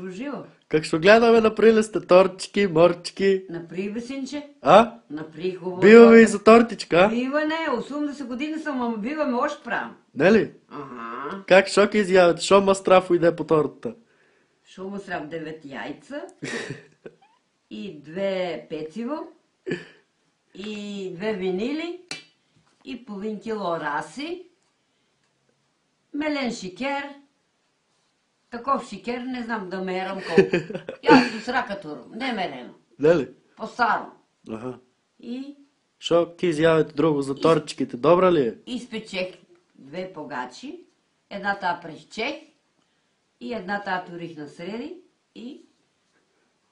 Живо. Как ще гледаме, направили сте тортички, морчки. Напри, бе, синче. А? Напри хубаво. Бива ви и за тортичка, а? Бива не, 80 години съм, ама бива ме още правим. Не ли? Ага. Как шоки изявате? Шо мастрафо иде по тортата? Шо му срав 9 яйца и 2 пециво и 2 винили и половин кило раси, мелен шикер, таков шикер, не знам да мерам колко. Ясно с ракатуро, не мерено, Не ли? по-старо. Аха. И Шо ки изявате друго за тортичките? Добра ли е? изпечех 2 погачи, едната прещех и едната турих на среди и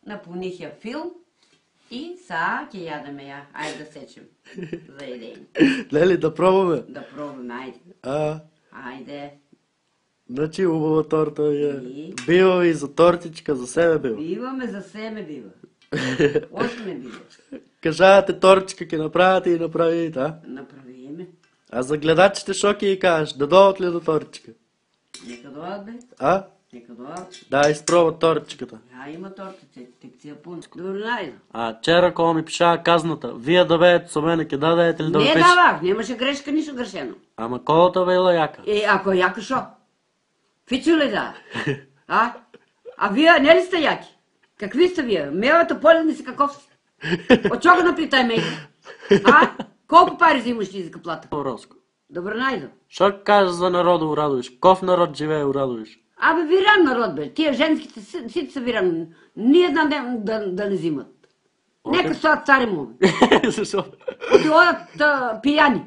напълних я фил и са ке ядаме я. Айде да сечем за едење. Не ли, да пробваме? Да пробваме, айде. А, Айде. значи хубава торта е. И? Бива ви за тортичка, за себе бива. Биваме за себе бива. Още ме бива. Кажавате тортичка, ке направите и направите, а? Направиме. А за гледачите шо ки и кажеш? Да дойдат ли до тортичка? Нека дойдат, бе. А? Нека дойдат. Да, изпробват тортичката. Има торта, тек си я пун. Добре, айде. А вчера, кога ми пиша казната, вие да беете со мене, ке дадете ли да ме Не пише? давах, нямаше грешка, нищо грешено. Ама колата била яка. Ако е яко, шо? Фичу ли да? А вие не ли сте яки? Какви сте вие? Мелата полени си каков си? От чого наплитай мейка? Колко пари взимаш ти за каплата? Роско. Добре, найдо. Шо кажеш за народа у Радовиш? Ков народ живее у Радовиш? Абе, виран народ, бе. Тия женските сите са виран. Ни една да не взимат. Нека стоят цари му. Защо? Оти одат пияни.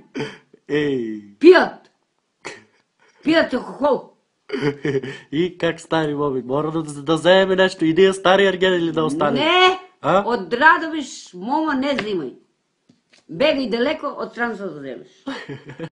Ей. Пият. Пият алкохол. И как стари моби? Мора да вземе нещо. Иди я стари Ерген или да остане? Не! А? От Радовиш, мома, не взимай. Бегай далеко, от страна да вземеш.